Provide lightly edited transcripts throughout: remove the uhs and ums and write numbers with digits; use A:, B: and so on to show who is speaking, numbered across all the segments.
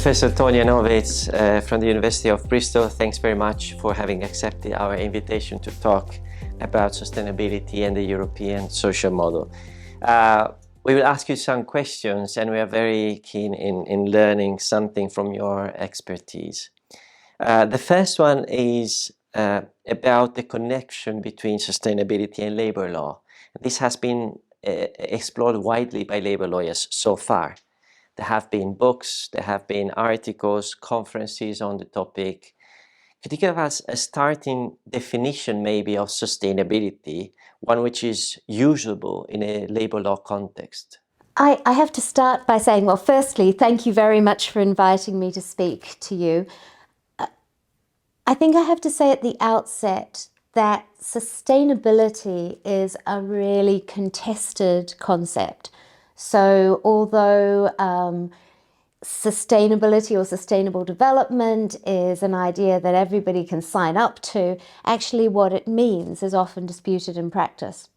A: Professor Tonia Novitz from the University of Bristol, thanks very much for having accepted our invitation to talk about sustainability and the European social model. We will ask you some questions and we are very keen in learning something from your expertise. The first one is about the connection between sustainability and labor law. This has been explored widely by labor lawyers so far. There have been books, there have been articles, conferences on the topic. Could you give us a starting definition maybe of sustainability, one which is usable in a labor law context?
B: I have to start by saying, well, firstly, thank you very much for inviting me to speak to you. I think I have to say at the outset that sustainability is a really contested concept. So although sustainability or sustainable development is an idea that everybody can sign up to, actually what it means is often disputed in practice.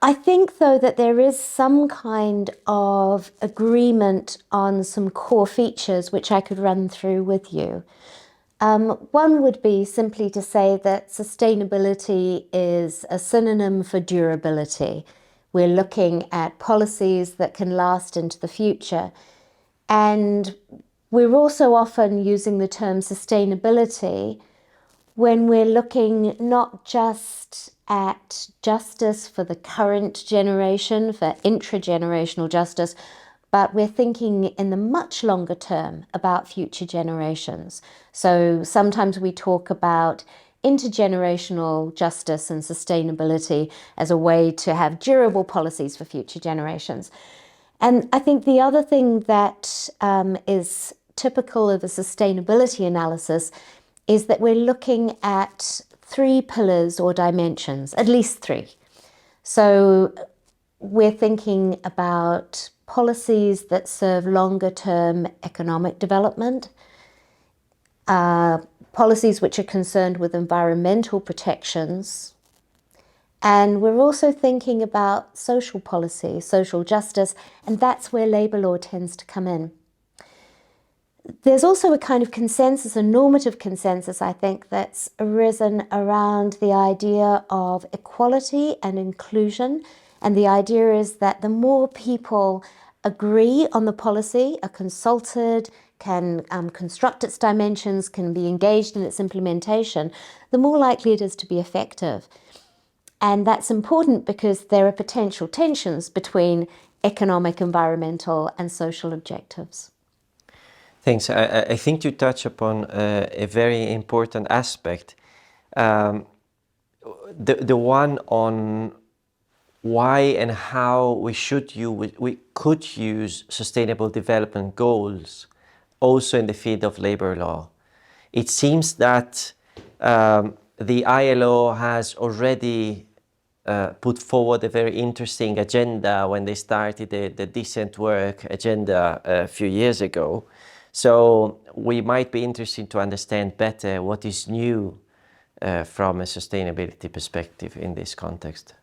B: I think, though, that there is some kind of agreement on some core features which I could run through with you. One would be simply to say that sustainability is a synonym for durability. We're looking at policies that can last into the future. And we're also often using the term sustainability when we're looking not just at justice for the current generation, for intragenerational justice, but we're thinking in the much longer term about future generations. So sometimes we talk about intergenerational justice and sustainability as a way to have durable policies for future generations. And I think the other thing that is typical of a sustainability analysis is that we're looking at three pillars or dimensions, at least three. So we're thinking about policies that serve longer term economic development, policies which are concerned with environmental protections, and we're also thinking about social policy, social justice, and that's where labour law tends to come in. There's also a kind of consensus, a normative consensus, I think, that's arisen around the idea of equality and inclusion. And the idea is that the more people agree on the policy, are consulted, can construct its dimensions, can be engaged in its implementation, the more likely it is to be effective. And that's important because there are potential tensions between economic, environmental, and social objectives.
A: Thanks. I think you touch upon a very important aspect. The one on why and how we could use sustainable development goals also in the field of labor law. It seems that the ILO has already put forward a very interesting agenda when they started the decent work agenda a few years ago. So we might be interested to understand better what is new from a sustainability perspective in this context.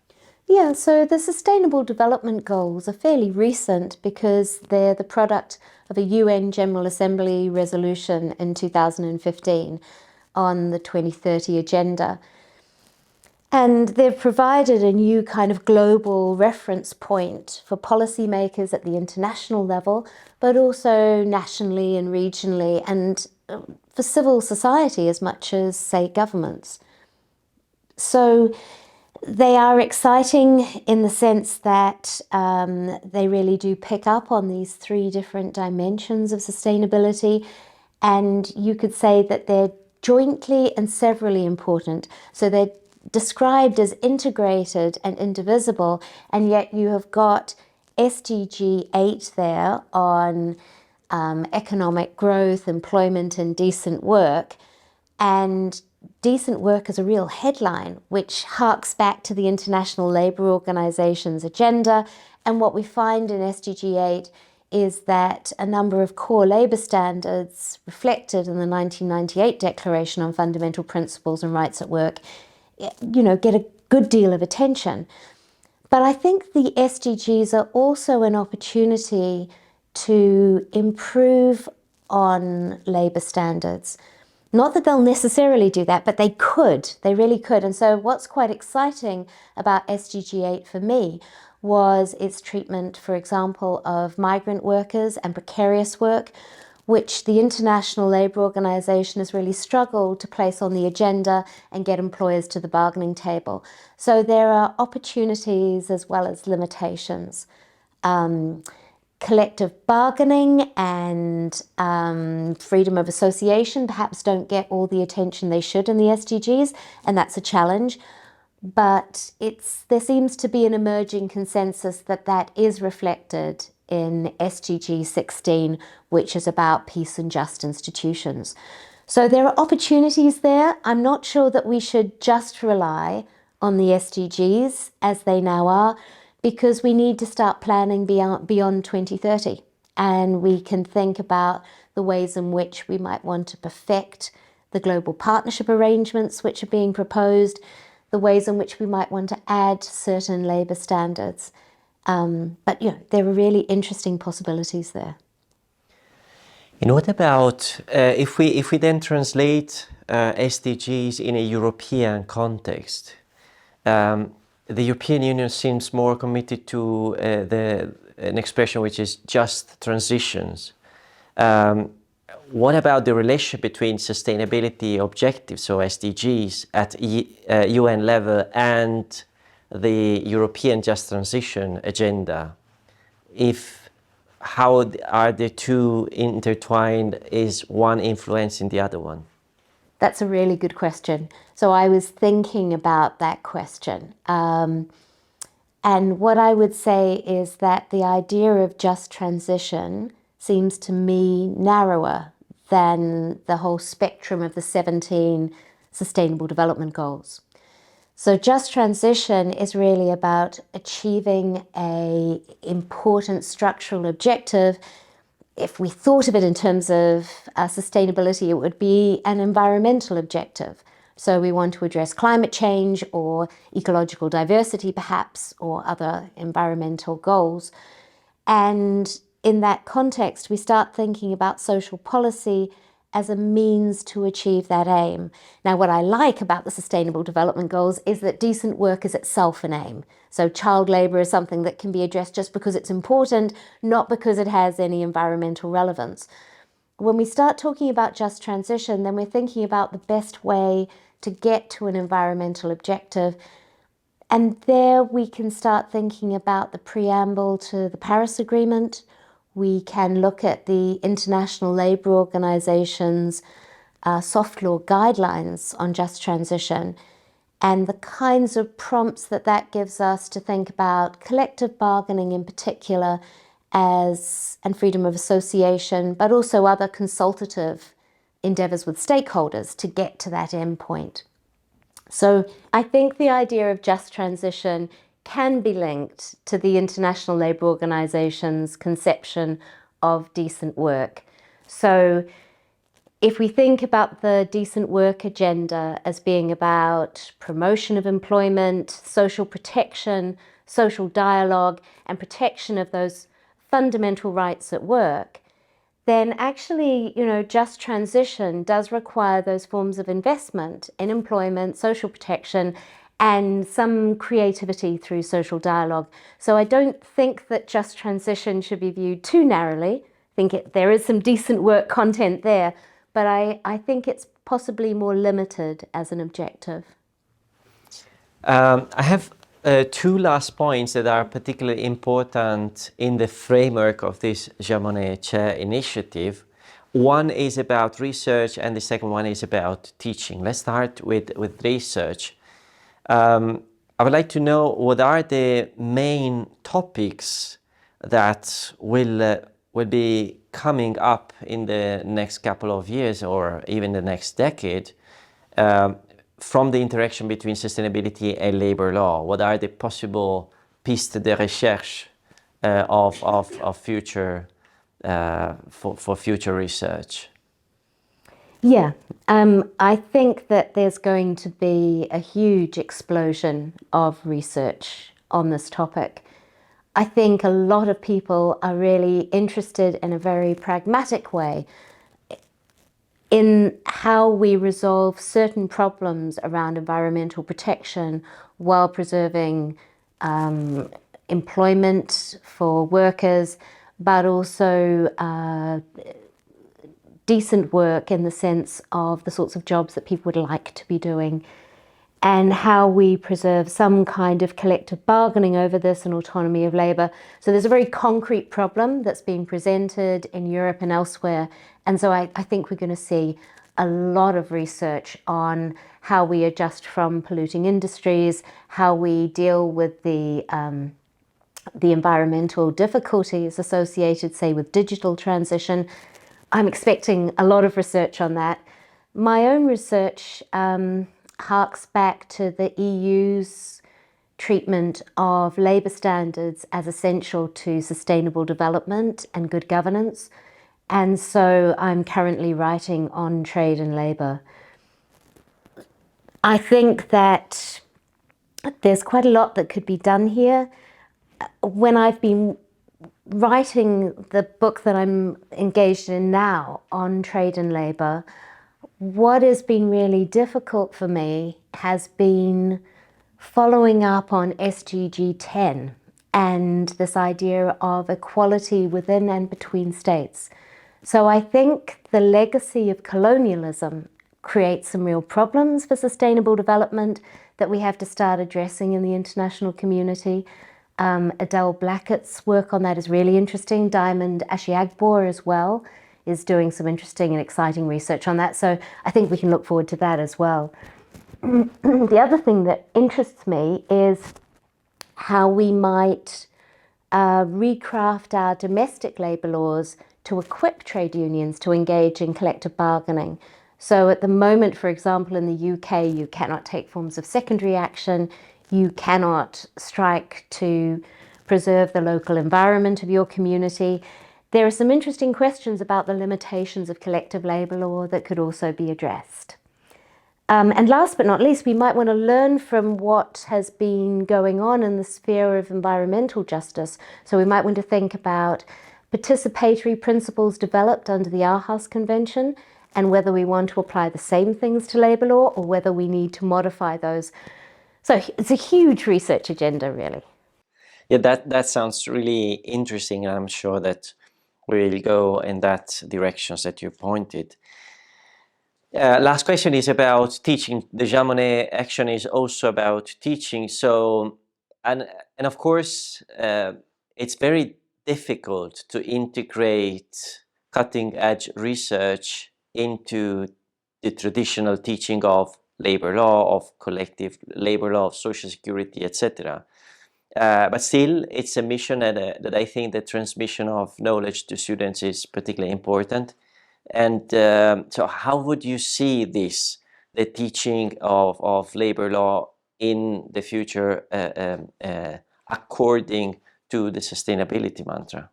B: Yeah, so the Sustainable Development Goals are fairly recent because they're the product of a UN General Assembly resolution in 2015 on the 2030 agenda. And they've provided a new kind of global reference point for policymakers at the international level, but also nationally and regionally, and for civil society as much as, say, governments. So they are exciting in the sense that they really do pick up on these three different dimensions of sustainability, and you could say that they're jointly and severally important. So they're described as integrated and indivisible, and yet you have got SDG 8 there on economic growth, employment and decent work, and decent work is a real headline which harks back to the International Labour Organization's agenda. And what we find in SDG 8 is that a number of core labour standards reflected in the 1998 Declaration on Fundamental Principles and Rights at Work, get a good deal of attention. But I think the SDGs are also an opportunity to improve on labour standards. Not that they'll necessarily do that, but they could. They really could. And so what's quite exciting about SDG 8 for me was its treatment, for example, of migrant workers and precarious work, which the International Labour Organization has really struggled to place on the agenda and get employers to the bargaining table. So there are opportunities as well as limitations. Collective bargaining and freedom of association perhaps don't get all the attention they should in the SDGs, and that's a challenge. But there seems to be an emerging consensus that is reflected in SDG 16, which is about peace and just institutions. So there are opportunities there. I'm not sure that we should just rely on the SDGs as they now are, because we need to start planning beyond 2030. And we can think about the ways in which we might want to perfect the global partnership arrangements which are being proposed, the ways in which we might want to add certain labour standards. But there are really interesting possibilities there.
A: And what about if we then translate SDGs in a European context? The European Union seems more committed to an expression which is just transitions. What about the relationship between sustainability objectives, so SDGs, at UN level and the European Just Transition agenda? How are the two intertwined? Is one influencing the other one?
B: That's a really good question. So I was thinking about that question. And what I would say is that the idea of just transition seems to me narrower than the whole spectrum of the 17 Sustainable Development Goals. So just transition is really about achieving an important structural objective. If we thought of it in terms of sustainability, it would be an environmental objective. So we want to address climate change or ecological diversity perhaps, or other environmental goals. And in that context, we start thinking about social policy as a means to achieve that aim. Now, what I like about the Sustainable Development Goals is that decent work is itself an aim. So child labour is something that can be addressed just because it's important, not because it has any environmental relevance. When we start talking about just transition, then we're thinking about the best way to get to an environmental objective. And there we can start thinking about the preamble to the Paris Agreement. We can look at the International Labour Organization's soft law guidelines on just transition, and the kinds of prompts that gives us to think about collective bargaining in particular and freedom of association, but also other consultative endeavours with stakeholders to get to that end point. So I think the idea of just transition can be linked to the International Labour Organization's conception of decent work. So if we think about the decent work agenda as being about promotion of employment, social protection, social dialogue, and protection of those fundamental rights at work, then actually, just transition does require those forms of investment in employment, social protection, and some creativity through social dialogue. So I don't think that just transition should be viewed too narrowly. I think there is some decent work content there, but I think it's possibly more limited as an objective.
A: I have two last points that are particularly important in the framework of this Jean Monnet Chair initiative. One is about research and the second one is about teaching. Let's start with research. I would like to know what are the main topics that will be coming up in the next couple of years or even the next decade from the interaction between sustainability and labor law. What are the possible pistes de recherche of future for future research?
B: Yeah, I think that there's going to be a huge explosion of research on this topic. I think a lot of people are really interested in a very pragmatic way in how we resolve certain problems around environmental protection while preserving employment for workers, but also decent work in the sense of the sorts of jobs that people would like to be doing, and how we preserve some kind of collective bargaining over this and autonomy of labour. So there's a very concrete problem that's being presented in Europe and elsewhere. And so I think we're going to see a lot of research on how we adjust from polluting industries, how we deal with the environmental difficulties associated, say, with digital transition. I'm expecting a lot of research on that. My own research harks back to the EU's treatment of labour standards as essential to sustainable development and good governance. And so I'm currently writing on trade and labour. I think that there's quite a lot that could be done here. When I've been writing the book that I'm engaged in now on trade and labour, what has been really difficult for me has been following up on SDG 10 and this idea of equality within and between states. So I think the legacy of colonialism creates some real problems for sustainable development that we have to start addressing in the international community. Adele Blackett's work on that is really interesting. Diamond Ashiagbor as well is doing some interesting and exciting research on that. So I think we can look forward to that as well. The other thing that interests me is how we might recraft our domestic labour laws to equip trade unions to engage in collective bargaining. So at the moment, for example, in the UK, you cannot take forms of secondary action. You cannot strike to preserve the local environment of your community. There are some interesting questions about the limitations of collective labour law that could also be addressed. And last but not least, we might want to learn from what has been going on in the sphere of environmental justice. So we might want to think about participatory principles developed under the Aarhus Convention and whether we want to apply the same things to labour law or whether we need to modify those. So it's a huge research agenda, really.
A: Yeah, that sounds really interesting, and I'm sure that we'll go in that directions that you pointed. Last question is about teaching. The Jean Monnet action is also about teaching. So, and of course, it's very difficult to integrate cutting-edge research into the traditional teaching of labor law, of collective labor law, of social security, etc. But still, it's a mission that I think the transmission of knowledge to students is particularly important. And so how would you see this, the teaching of labor law in the future according to the sustainability mantra?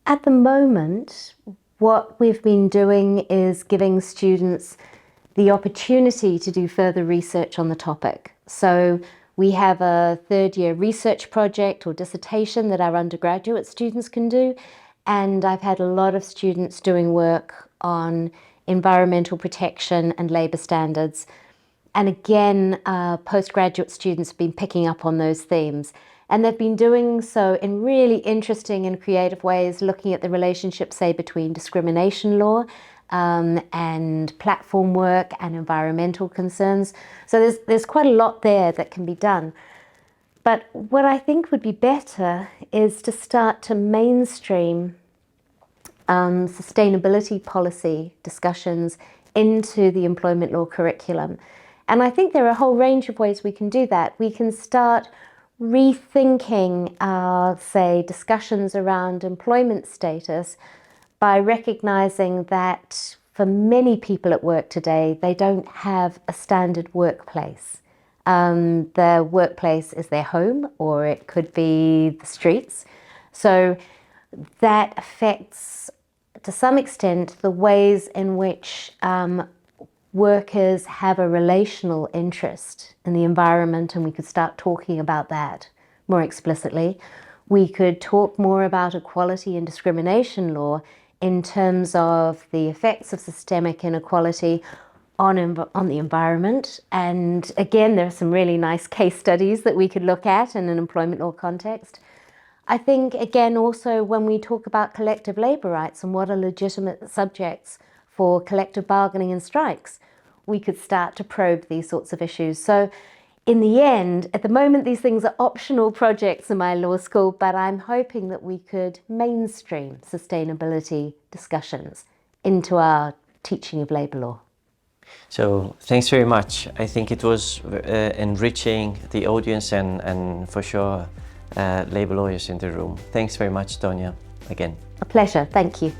B: At the moment, what we've been doing is giving students the opportunity to do further research on the topic. So we have a third-year research project or dissertation that our undergraduate students can do, and I've had a lot of students doing work on environmental protection and labour standards. And again, postgraduate students have been picking up on those themes. And they've been doing so in really interesting and creative ways, looking at the relationship, say, between discrimination law and platform work and environmental concerns. So there's quite a lot there that can be done. But what I think would be better is to start to mainstream sustainability policy discussions into the employment law curriculum. And I think there are a whole range of ways we can do that. We can start rethinking our, say, discussions around employment status by recognizing that for many people at work today, they don't have a standard workplace. Their workplace is their home, or it could be the streets. So that affects, to some extent, the ways in which workers have a relational interest in the environment, and we could start talking about that more explicitly. We could talk more about equality and discrimination law in terms of the effects of systemic inequality on the environment. And again, there are some really nice case studies that we could look at in an employment law context. I think, again, also when we talk about collective labour rights and what are legitimate subjects for collective bargaining and strikes, we could start to probe these sorts of issues. So in the end, at the moment, these things are optional projects in my law school, but I'm hoping that we could mainstream sustainability discussions into our teaching of labour law.
A: So thanks very much. I think it was enriching the audience and for sure labour lawyers in the room. Thanks very much, Tonia, again.
B: A pleasure. Thank you.